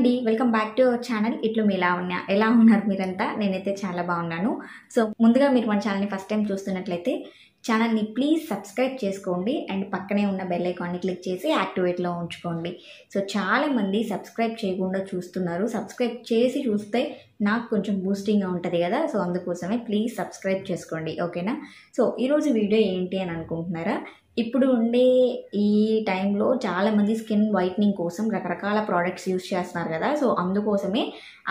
అండి, welcome back to our channel. ఇట్లు మీ లావణ్య. ఎలా ఉన్నారు మీరంతా? నేనైతే చాలా బాగున్నాను. సో ముందుగా మీరు మన ఛానల్ని ఫస్ట్ టైం చూస్తున్నట్లయితే ఛానల్ని ప్లీజ్ సబ్స్క్రైబ్ చేసుకోండి అండ్ పక్కనే ఉన్న బెల్ ఐకాన్ని క్లిక్ చేసి యాక్టివేట్లో ఉంచుకోండి. సో చాలామంది సబ్స్క్రైబ్ చేయకుండా చూస్తున్నారు. సబ్స్క్రైబ్ చేసి చూస్తే నాకు కొంచెం బూస్టింగ్గా ఉంటుంది కదా, సో అందుకోసమే ప్లీజ్ సబ్స్క్రైబ్ చేసుకోండి, ఓకేనా? సో ఈరోజు వీడియో ఏంటి అని అనుకుంటున్నారా? ఇప్పుడు ఉండే ఈ టైంలో చాలామంది స్కిన్ వైట్నింగ్ కోసం రకరకాల ప్రోడక్ట్స్ యూజ్ చేస్తున్నారు కదా, సో అందుకోసమే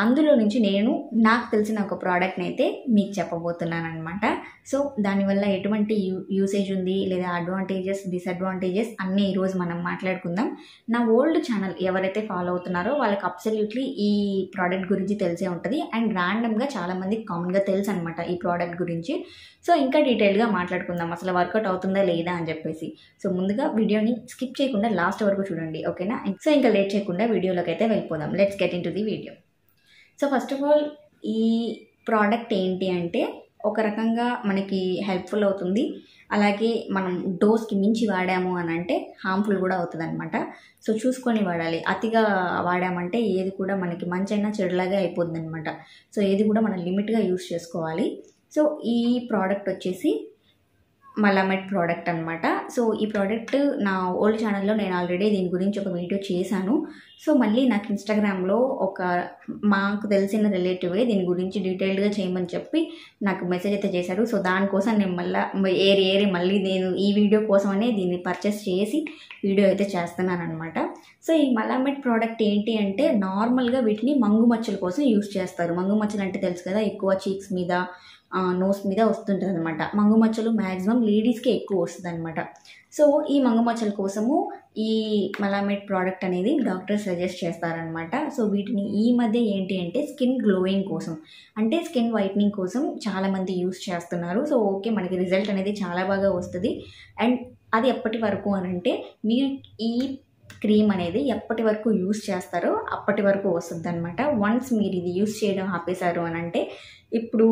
అందులో నుంచి నేను నాకు తెలిసిన ఒక ప్రోడక్ట్ని అయితే మీకు చెప్పబోతున్నాను అనమాట. సో దానివల్ల ఎటువంటి యూసేజ్ ఉంది లేదా అడ్వాంటేజెస్ డిసడ్వాంటేజెస్ అన్నీ ఈరోజు మనం మాట్లాడుకుందాం. నా ఓల్డ్ ఛానల్ ఎవరైతే ఫాలో అవుతున్నారో వాళ్ళకి అబ్సల్యూట్లీ ఈ ప్రోడక్ట్ గురించి తెలిసే ఉంటుంది అండ్ ర్యాండమ్గా చాలామందికి కామన్గా తెలుసు అనమాట ఈ ప్రోడక్ట్ గురించి. సో ఇంకా డీటెయిల్గా మాట్లాడుకుందాం అసలు వర్కౌట్ అవుతుందా లేదా అని చెప్పేసి. సో ముందుగా వీడియోని స్కిప్ చేయకుండా లాస్ట్ వరకు చూడండి, ఓకేనా? సో ఇంకా లేట్ చేయకుండా వీడియోలోకి అయితే వెళ్ళిపోదాం. Let's get in to the video. So first of all ఈ ప్రోడక్ట్ ఏంటి అంటే ఒక రకంగా మనకి హెల్ప్ఫుల్ అవుతుంది, అలాగే మనం డోస్కి మించి వాడాము అని అంటే హార్మ్ఫుల్ కూడా అవుతుంది అనమాట. సో చూసుకొని వాడాలి. అతిగా వాడామంటే ఏది కూడా మనకి మంచైనా చెడులాగా అయిపోతుంది అనమాట. సో ఏది కూడా మనం లిమిట్గా యూస్ చేసుకోవాలి. సో ఈ ప్రోడక్ట్ వచ్చేసి మలామెట్ ప్రోడక్ట్ అనమాట. సో ఈ ప్రోడక్ట్ నా ఓల్డ్ ఛానల్లో నేను ఆల్రెడీ దీని గురించి ఒక వీడియో చేశాను. సో మళ్ళీ నాకు ఇన్స్టాగ్రామ్లో ఒక మాకు తెలిసిన రిలేటివే దీని గురించి డీటెయిల్డ్గా చేయమని చెప్పి నాకు మెసేజ్ అయితే చేశారు. సో దానికోసం నేను మళ్ళీ నేను ఈ వీడియో కోసమనే దీన్ని పర్చేస్ చేసి వీడియో అయితే చేస్తున్నాను అనమాట. సో ఈ మలామెట్ ప్రోడక్ట్ ఏంటి అంటే నార్మల్గా వీటిని మంగు మచ్చల కోసం యూస్ చేస్తారు. మంగు మచ్చలు అంటే తెలుసు కదా, ఎక్కువ చీక్స్ మీద నోస్ మీద వస్తుంటుంది అనమాట. మంగు మచ్చలు మ్యాక్సిమం లేడీస్కే ఎక్కువ వస్తుంది అనమాట. సో ఈ మంగు మచ్చల కోసము ఈ మలామెట్ ప్రోడక్ట్ అనేది డాక్టర్ సజెస్ట్ చేస్తారనమాట. సో వీటిని ఈ మధ్య ఏంటి అంటే స్కిన్ గ్లోయింగ్ కోసం అంటే స్కిన్ వైట్నింగ్ కోసం చాలామంది యూస్ చేస్తున్నారు. సో ఓకే, మనకి రిజల్ట్ అనేది చాలా బాగా వస్తుంది. అండ్ అది ఎప్పటి వరకు అని అంటే మీరు ఈ క్రీమ్ అనేది ఎప్పటి వరకు యూస్ చేస్తారో అప్పటి వరకు వస్తుంది అనమాట. వన్స్ మీరు ఇది యూస్ చేయడం ఆపేశారు అని అంటే ఇప్పుడు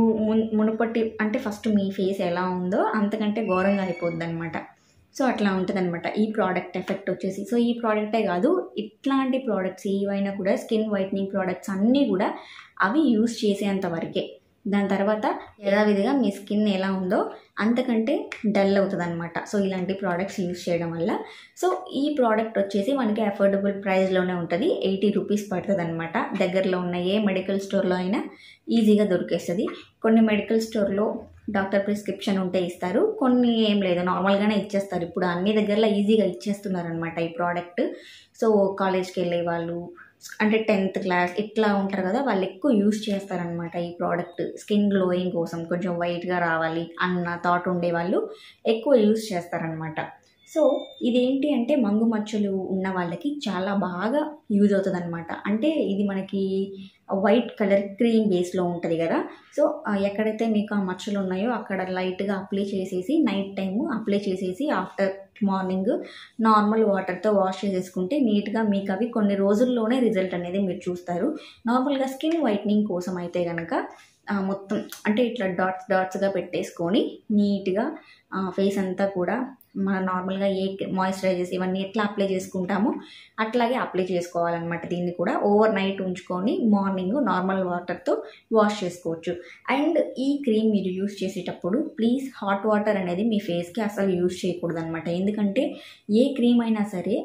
మునుపటి అంటే ఫస్ట్ మీ ఫేస్ ఎలా ఉందో అంతకంటే ఘోరంగా అయిపోద్ది అనమాట. సో అట్లా ఉంటుంది అనమాట ఈ ప్రోడక్ట్ ఎఫెక్ట్ వచ్చేసి. సో ఈ ప్రోడక్టే కాదు, ఇట్లాంటి ప్రోడక్ట్స్ ఏవైనా కూడా స్కిన్ వైట్నింగ్ ప్రోడక్ట్స్ అన్నీ కూడా అవి యూస్ చేసేంత వరకే. దాని తర్వాత యథావిధిగా మీ స్కిన్ ఎలా ఉందో అంతకంటే డల్ అవుతుంది అనమాట. సో ఇలాంటి ప్రోడక్ట్స్ యూస్ చేయడం వల్ల. సో ఈ ప్రోడక్ట్ వచ్చేసి మనకి అఫోర్డబుల్ ప్రైస్లోనే ఉంటుంది. 80 రూపీస్ పడుతుంది అనమాట. దగ్గరలో ఉన్న ఏ మెడికల్ స్టోర్లో అయినా ఈజీగా దొరికేస్తుంది. కొన్ని మెడికల్ స్టోర్లో డాక్టర్ ప్రిస్క్రిప్షన్ ఉంటే ఇస్తారు, కొన్ని ఏం లేదు నార్మల్గానే ఇచ్చేస్తారు. ఇప్పుడు అన్ని దగ్గరలో ఈజీగా ఇచ్చేస్తున్నారు అనమాట ఈ ప్రోడక్ట్. సో కాలేజ్కి వెళ్ళే వాళ్ళు అంటే 10th క్లాస్ ఇట్లా ఉంటారు కదా, వాళ్ళు ఎక్కువ యూస్ చేస్తారనమాట ఈ ప్రోడక్ట్. స్కిన్ గ్లోయింగ్ కోసం కొంచెం వైట్గా రావాలి అన్న థాట్ ఉండే వాళ్ళు ఎక్కువ యూస్ చేస్తారనమాట. సో ఇదేంటి అంటే మంగు మచ్చలు ఉన్న వాళ్ళకి చాలా బాగా యూజ్ అవుతుంది అనమాట. అంటే ఇది మనకి వైట్ కలర్ క్రీమ్ బేస్లో ఉంటుంది కదా. సో ఎక్కడైతే మీకు ఆ మచ్చలు ఉన్నాయో అక్కడ లైట్గా అప్లై చేసేసి నైట్ టైము అప్లై చేసేసి ఆఫ్టర్ మార్నింగ్ నార్మల్ వాటర్తో వాష్ చేసేసుకుంటే నీట్గా మీకు అవి కొన్ని రోజుల్లోనే రిజల్ట్ అనేది మీరు చూస్తారు. నార్మల్గా స్కిన్ వైట్నింగ్ కోసం అయితే కనుక మొత్తం అంటే ఇట్లా డాట్స్గా పెట్టేసుకొని నీట్గా ఫేస్ అంతా కూడా మనం నార్మల్గా ఏ మాయిశ్చరైజర్స్ ఇవన్నీ ఎట్లా అప్లై చేసుకుంటామో అట్లాగే అప్లై చేసుకోవాలన్నమాట. దీన్ని కూడా ఓవర్ నైట్ ఉంచుకొని మార్నింగ్ నార్మల్ వాటర్తో వాష్ చేసుకోవచ్చు. అండ్ ఈ క్రీమ్ మీరు యూస్ చేసేటప్పుడు ప్లీజ్ హాట్ వాటర్ అనేది మీ ఫేస్కి అసలు యూస్ చేయకూడదు అనమాట. ఎందుకంటే ఏ క్రీమ్ అయినా సరే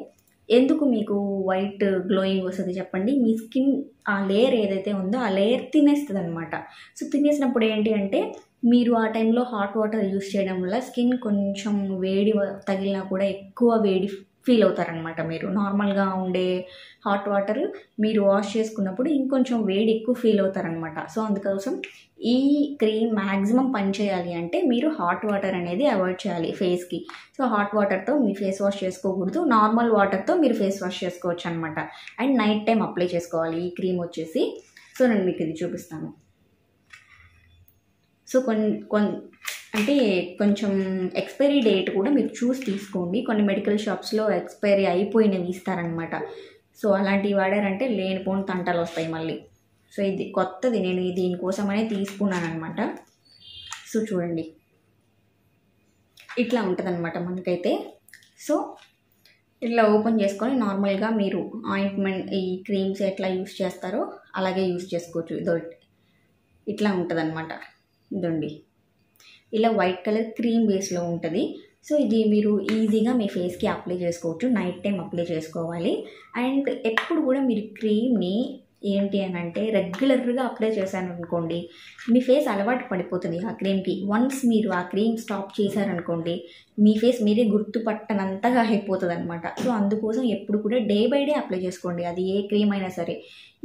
ఎందుకు మీకు వైట్ గ్లోయింగ్ వస్తుంది చెప్పండి? మీ స్కిన్ ఆ లేయర్ ఏదైతే ఉందో ఆ లేయర్ తినేస్తుంది అనమాట. సో తినేసినప్పుడు ఏంటి అంటే మీరు ఆ టైంలో హాట్ వాటర్ యూస్ చేయడం వల్ల స్కిన్ కొంచెం వేడి తగిలినా కూడా ఎక్కువ వేడి ఫీల్ అవుతారనమాట. మీరు నార్మల్గా ఉండే హాట్ వాటర్ మీరు వాష్ చేసుకున్నప్పుడు ఇంకొంచెం వేడి ఎక్కువ ఫీల్ అవుతారనమాట. సో అందుకోసం ఈ క్రీమ్ మ్యాక్సిమం పనిచేయాలి అంటే మీరు హాట్ వాటర్ అనేది అవాయిడ్ చేయాలి ఫేస్కి. సో హాట్ వాటర్తో మీ ఫేస్ వాష్ చేసుకోకూడదు, నార్మల్ వాటర్తో మీరు ఫేస్ వాష్ చేసుకోవచ్చు అనమాట. అండ్ నైట్ టైం అప్లై చేసుకోవాలి ఈ క్రీమ్ వచ్చేసి. సో నేను మీకు ఇది చూపిస్తాను. సో అంటే కొంచెం ఎక్స్పైరీ డేట్ కూడా మీరు చూసి తీసుకోండి. కొన్ని మెడికల్ షాప్స్లో ఎక్స్పైరీ అయిపోయినవి ఇస్తారనమాట. సో అలాంటివి వాడారంటే లేనిపోని తంటాలు వస్తాయి మళ్ళీ. సో ఇది కొత్తది, నేను దీనికోసమనే తీసుకున్నాను అనమాట. సో చూడండి ఇట్లా ఉంటుంది అనమాట మనకైతే. సో ఇట్లా ఓపెన్ చేసుకొని నార్మల్గా మీరు ఆయింట్మెంట్ ఈ క్రీమ్స్ ఎట్లా యూస్ చేస్తారో అలాగే యూస్ చేసుకోవచ్చు. ఇదో ఇట్లా ఉంటుంది అనమాట. ఇదండి ఇలా వైట్ కలర్ క్రీమ్ బేస్లో ఉంటుంది. సో ఇది మీరు ఈజీగా మీ ఫేస్కి అప్లై చేసుకోవచ్చు. నైట్ టైం అప్లై చేసుకోవాలి. అండ్ ఎప్పుడు కూడా మీరు క్రీమ్ని ఏంటి అని అంటే రెగ్యులర్గా అప్లై చేశాను అనుకోండి, మీ ఫేస్ అలవాటు పడిపోతుంది ఆ క్రీమ్కి. వన్స్ మీరు ఆ క్రీమ్ స్టాప్ చేశారనుకోండి, మీ ఫేస్ మీరే గుర్తుపట్టనంతగా అయిపోతుంది అనమాట. సో అందుకోసం ఎప్పుడు కూడా డే బై డే అప్లై చేసుకోండి. అది ఏ క్రీమ్ అయినా సరే,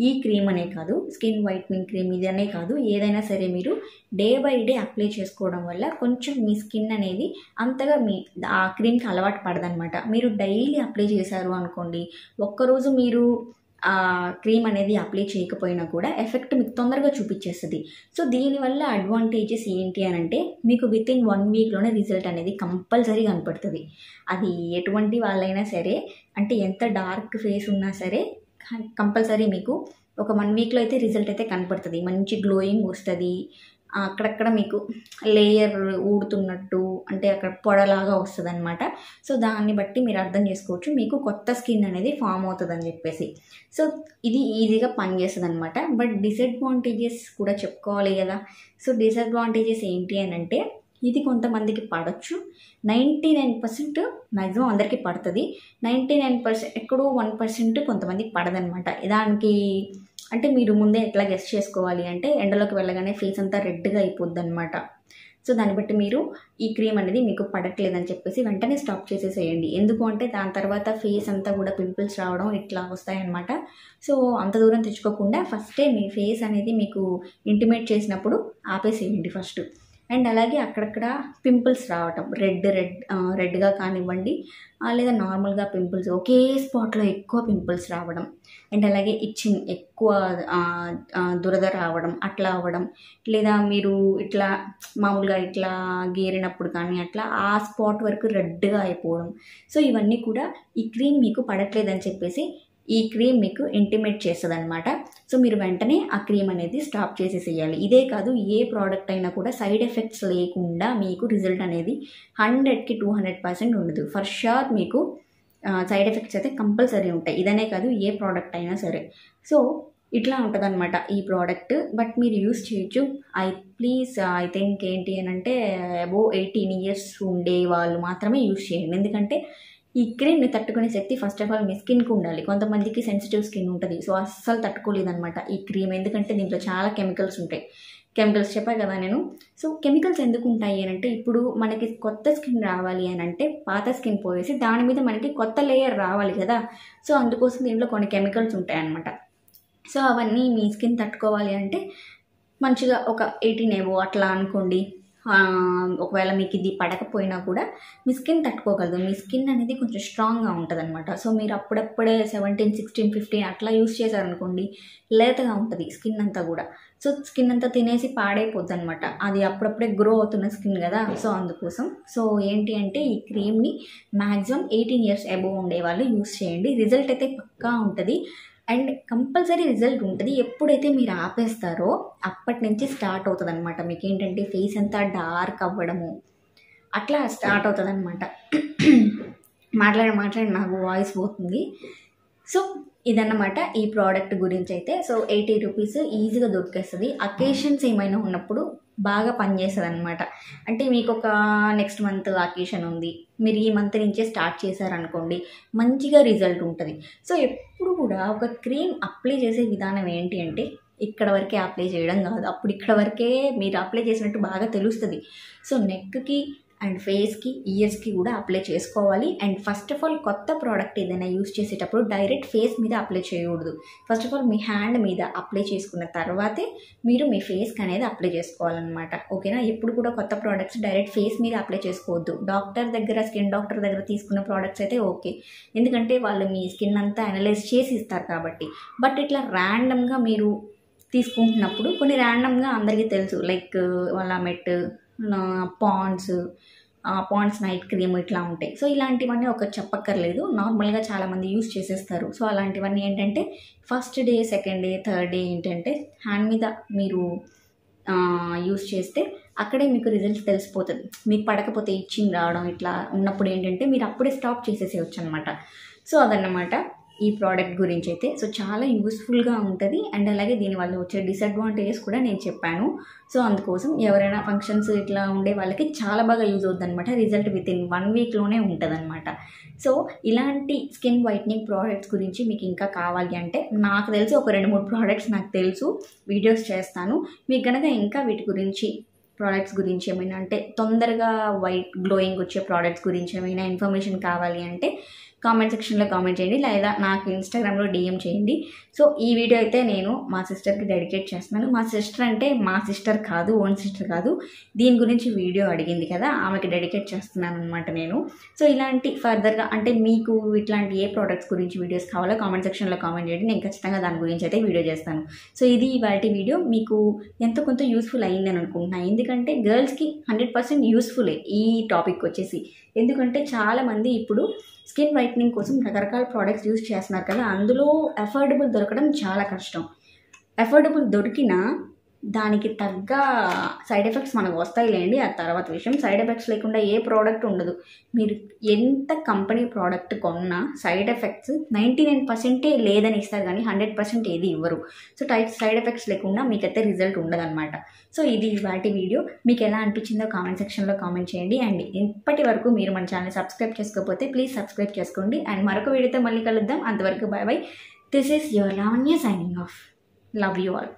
ఈ క్రీమ్ అనే కాదు, స్కిన్ వైట్నింగ్ క్రీమ్ ఇది అనే కాదు, ఏదైనా సరే మీరు డే బై డే అప్లై చేసుకోవడం వల్ల కొంచెం మీ స్కిన్ అనేది అంతగా ఆ క్రీమ్కి అలవాటు పడదనమాట. మీరు డైలీ అప్లై చేశారు అనుకోండి, ఒక్కరోజు మీరు ఆ క్రీమ్ అనేది అప్లై చేయకపోయినా కూడా ఎఫెక్ట్ మీకు తొందరగా చూపించేస్తుంది. సో దీనివల్ల అడ్వాంటేజెస్ ఏంటి అని అంటే, మీకు వితిన్ 1 వీక్లోనే రిజల్ట్ అనేది కంపల్సరీ కనపడుతుంది. అది ఎటువంటి వాళ్ళైనా సరే, అంటే ఎంత డార్క్ ఫేస్ ఉన్నా సరే కంపల్సరీ మీకు ఒక 1 వీక్లో అయితే రిజల్ట్ అయితే కనపడుతుంది. మంచి గ్లోయింగ్ వస్తుంది. అక్కడక్కడ మీకు లేయర్ ఊడుతున్నట్టు, అంటే అక్కడ పొడలాగా వస్తుంది అనమాట. సో దాన్ని బట్టి మీరు అర్థం చేసుకోవచ్చు మీకు కొత్త స్కిన్ అనేది ఫామ్ అవుతుంది అని చెప్పేసి. సో ఇది ఈజీగా పనిచేస్తుంది అనమాట. బట్ డిసడ్వాంటేజెస్ కూడా చెప్పుకోవాలి కదా. సో డిసడ్వాంటేజెస్ ఏంటి అని అంటే, ఇది కొంతమందికి పడవచ్చు. 99% మ్యాక్సిమం అందరికీ పడుతుంది. 99% ఎక్కడో 1% కొంతమందికి పడదనమాట. దానికి అంటే మీరు ముందే ఎట్లా గెస్ చేసుకోవాలి అంటే, ఎండలోకి వెళ్ళగానే ఫేస్ అంతా రెడ్గా అయిపోద్ది అనమాట. సో దాన్ని బట్టి మీరు ఈ క్రీమ్ అనేది మీకు పడట్లేదని చెప్పేసి వెంటనే స్టాప్ చేసేసేయండి. ఎందుకు అంటే దాని తర్వాత ఫేస్ అంతా కూడా పింపుల్స్ రావడం ఇట్లా వస్తాయన్నమాట. సో అంత దూరం తెచ్చుకోకుండా ఫస్టే మీ ఫేస్ అనేది మీకు ఇంటిమేట్ చేసినప్పుడు ఆపేసేయండి ఫస్ట్. అండ్ అలాగే అక్కడక్కడ పింపుల్స్ రావటం, రెడ్గా కానివ్వండి, లేదా నార్మల్గా పింపుల్స్ ఒకే స్పాట్లో ఎక్కువ పింపుల్స్ రావడం, అండ్ అలాగే ఇచ్చింగ్ ఎక్కువ దురద రావడం, అట్లా అవ్వడం, లేదా మీరు ఇట్లా మామూలుగా ఇట్లా గీరినప్పుడు కానీ అట్లా ఆ స్పాట్ వరకు రెడ్గా అయిపోవడం. సో ఇవన్నీ కూడా ఈ క్రీమ్ మీకు పడట్లేదని చెప్పేసి ఈ క్రీమ్ మీకు ఇంటిమేట్ చేస్తుంది అనమాట. సో మీరు వెంటనే ఆ క్రీమ్ అనేది స్టాప్ చేసేసేయాలి. ఇదే కాదు, ఏ ప్రోడక్ట్ అయినా కూడా సైడ్ ఎఫెక్ట్స్ లేకుండా మీకు రిజల్ట్ అనేది 100కి 200% ఉండదు. ఫర్ షూర్ మీకు సైడ్ ఎఫెక్ట్స్ అయితే కంపల్సరీ ఉంటాయి. ఇదనే కాదు, ఏ ప్రోడక్ట్ అయినా సరే. సో ఇట్లా ఉంటుంది అనమాట ఈ ప్రోడక్ట్. బట్ మీరు యూస్ చేయొచ్చు. ఐ థింక్ ఏంటి అని అంటే అబోవ్ 18 years ఉండే వాళ్ళు మాత్రమే యూస్ చేయండి. ఎందుకంటే ఈ క్రీమ్ని తట్టుకునే శక్తి ఫస్ట్ ఆఫ్ ఆల్ మీ స్కిన్కి ఉండాలి. కొంతమందికి సెన్సిటివ్ స్కిన్ ఉంటుంది, సో అస్సలు తట్టుకోలేదనమాట ఈ క్రీమ్. ఎందుకంటే దీంట్లో చాలా కెమికల్స్ ఉంటాయి. కెమికల్స్ చెప్పా కదా నేను. సో కెమికల్స్ ఎందుకు ఉంటాయి అని అంటే, ఇప్పుడు మనకి కొత్త స్కిన్ రావాలి అని అంటే పాత స్కిన్ పోయేసి దాని మీద మనకి కొత్త లేయర్ రావాలి కదా. సో అందుకోసం దీంట్లో కొన్ని కెమికల్స్ ఉంటాయన్నమాట. సో అవన్నీ మీ స్కిన్ తట్టుకోవాలి అంటే మంచిగా ఒక 18 ఏవో అట్లా అనుకోండి. ఒకవేళ మీకు ఇది పడకపోయినా కూడా మీ స్కిన్ తట్టుకోగలదు. మీ స్కిన్ అనేది కొంచెం స్ట్రాంగ్గా ఉంటుంది అనమాట. సో మీరు అప్పుడప్పుడే 17, 16, 15 అట్లా యూస్ చేశారనుకోండి, లేతగా ఉంటుంది స్కిన్ అంతా కూడా. సో స్కిన్ అంతా తినేసి పాడైపోద్ది అనమాట. అది అప్పుడప్పుడే గ్రో అవుతున్న స్కిన్ కదా. సో అందుకోసం సో ఏంటి అంటే ఈ క్రీమ్ని మ్యాక్సిమం 18 years అబోవ్ ఉండేవాళ్ళు యూస్ చేయండి. రిజల్ట్ అయితే పక్కా ఉంటుంది. అండ్ కంపల్సరీ రిజల్ట్ ఉంటుంది. ఎప్పుడైతే మీరు ఆపేస్తారో అప్పటి నుంచి స్టార్ట్ అవుతుంది అనమాట. మీకు ఏంటంటే ఫేస్ అంతా డార్క్ అవ్వడము అట్లా స్టార్ట్ అవుతుంది అనమాట. మాట్లాడి నాకు వాయిస్ పోతుంది. సో ఇదన్నమాట ఈ ప్రోడక్ట్ గురించి అయితే. సో 80 రూపీస్ ఈజీగా దొరికేస్తుంది. అకేషన్స్ ఏమైనా ఉన్నప్పుడు బాగా పనిచేస్తుంది అనమాట. అంటే మీకు ఒక నెక్స్ట్ మంత్ అకేషన్ ఉంది, మీరు ఈ మంత్ నుంచే స్టార్ట్ చేశారనుకోండి, మంచిగా రిజల్ట్ ఉంటుంది. సో ఎప్పుడు కూడా ఒక క్రీమ్ అప్లై చేసే విధానం ఏంటి అంటే, ఇక్కడ వరకే అప్లై చేయడం కాదు, అప్పుడు ఇక్కడ వరకే మీరు అప్లై చేసినట్టు బాగా తెలుస్తుంది. సో నెక్కి అండ్ ఫేస్కి, ఇయర్స్కి కూడా అప్లై చేసుకోవాలి. అండ్ ఫస్ట్ ఆఫ్ ఆల్ కొత్త ప్రోడక్ట్ ఏదైనా యూస్ చేసేటప్పుడు డైరెక్ట్ ఫేస్ మీద అప్లై చేయకూడదు. First of all me hand మీద అప్లై చేసుకున్న తర్వాతే మీరు మీ ఫేస్కి అనేది అప్లై చేసుకోవాలన్నమాట. ఓకేనా? ఎప్పుడు కూడా కొత్త ప్రోడక్ట్స్ డైరెక్ట్ ఫేస్ మీద అప్లై చేసుకోవద్దు. స్కిన్ డాక్టర్ దగ్గర తీసుకున్న ప్రోడక్ట్స్ అయితే ఓకే, ఎందుకంటే వాళ్ళు మీ స్కిన్ అంతా అనలైజ్ చేసి ఇస్తారు కాబట్టి. బట్ ఇట్లా ర్యాండమ్గా మీరు తీసుకుంటున్నప్పుడు కొన్ని ర్యాండమ్గా అందరికీ తెలుసు, లైక్ వాళ్ళ పాండ్స్ నైట్ క్రీమ్ ఇట్లా ఉంటాయి. సో ఇలాంటివన్నీ ఒక చెప్పక్కర్లేదు, నార్మల్గా చాలామంది యూస్ చేసేస్తారు. సో అలాంటివన్నీ ఏంటంటే first day, second day, third day ఏంటంటే హ్యాండ్ మీద మీరు యూస్ చేస్తే అక్కడే మీకు రిజల్ట్స్ తెలిసిపోతుంది. మీకు పడకపోతే ఇచ్చింగ్ రావడం ఇట్లా ఉన్నప్పుడు ఏంటంటే మీరు అప్పుడే స్టాప్ చేసేసేయచ్చు అనమాట. సో అదన్నమాట ఈ ప్రోడక్ట్ గురించి అయితే. సో చాలా యూస్ఫుల్గా ఉంటుంది. అండ్ అలాగే దీనివల్ల వచ్చే డిసడ్వాంటేజెస్ కూడా నేను చెప్పాను. సో అందుకోసం ఎవరైనా ఫంక్షన్స్ ఇట్లా ఉండే వాళ్ళకి చాలా బాగా యూజ్ అవుతుంది అనమాట. రిజల్ట్ వితిన్ 1 వీక్లోనే ఉంటుంది అనమాట. సో ఇలాంటి స్కిన్ వైట్నింగ్ ప్రోడక్ట్స్ గురించి మీకు ఇంకా కావాలి అంటే నాకు తెలిసి ఒక 2-3 ప్రోడక్ట్స్ నాకు తెలుసు, వీడియోస్ చేస్తాను. మీకు కనుక ఇంకా వీటి గురించి ప్రోడక్ట్స్ గురించి ఏమైనా అంటే తొందరగా వైట్ గ్లోయింగ్ వచ్చే ప్రోడక్ట్స్ గురించి ఏమైనా ఇన్ఫర్మేషన్ కావాలి అంటే కామెంట్ సెక్షన్లో కామెంట్ చేయండి, లేదా నాకు ఇన్స్టాగ్రామ్లో DM చేయండి. సో ఈ వీడియో అయితే నేను మా సిస్టర్కి డెడికేట్ చేస్తున్నాను. మా సిస్టర్ అంటే మా సిస్టర్ కాదు, ఓన్ సిస్టర్ కాదు, దీని గురించి వీడియో అడిగింది కదా, ఆమెకి డెడికేట్ చేస్తున్నాను అనమాట నేను. సో ఇలాంటి ఫర్దర్గా అంటే మీకు ఇట్లాంటి ఏ ప్రోడక్ట్స్ గురించి వీడియోస్ కావాలో కామెంట్ సెక్షన్లో కామెంట్ చేయండి, నేను ఖచ్చితంగా దాని గురించి అయితే వీడియో చేస్తాను. సో ఇది ఇవాల్టి వీడియో. మీకు ఎంతో కొంత యూస్ఫుల్ అయ్యిందని అనుకుంటున్నాను, ఎందుకంటే గర్ల్స్కి 100% యూస్ఫుల్లే ఈ టాపిక్ వచ్చేసి. ఎందుకంటే చాలామంది ఇప్పుడు స్కిన్ వైట్నింగ్ కోసం రకరకాల ప్రోడక్ట్స్ యూజ్ చేస్తున్నారు కదా, అందులో అఫోర్డబుల్ దొరకడం చాలా కష్టం. అఫోర్డబుల్ దొరికినా దానికి తగ్గ సైడ్ ఎఫెక్ట్స్ మనకు వస్తాయిలేండి, ఆ తర్వాత విషయం. సైడ్ ఎఫెక్ట్స్ లేకుండా ఏ ప్రోడక్ట్ ఉండదు. మీరు ఎంత కంపెనీ ప్రోడక్ట్ కొన్నా సైడ్ ఎఫెక్ట్స్ 99% లేదని ఇస్తారు, కానీ 100% ఏది ఇవ్వరు. సో సైడ్ ఎఫెక్ట్స్ లేకుండా మీకైతే రిజల్ట్ ఉండదు అనమాట. సో ఇది వాటి వీడియో. మీకు ఎలా అనిపించిందో కామెంట్ సెక్షన్లో కామెంట్ చేయండి. అండ్ ఇప్పటి వరకు మీరు మన ఛానల్ సబ్స్క్రైబ్ చేసుకోకపోతే ప్లీజ్ సబ్స్క్రైబ్ చేసుకోండి. అండ్ మరొక వీడియోతో మళ్ళీ కలుద్దాం. అంతవరకు by by. This is your Lavanya signing off. Love you all.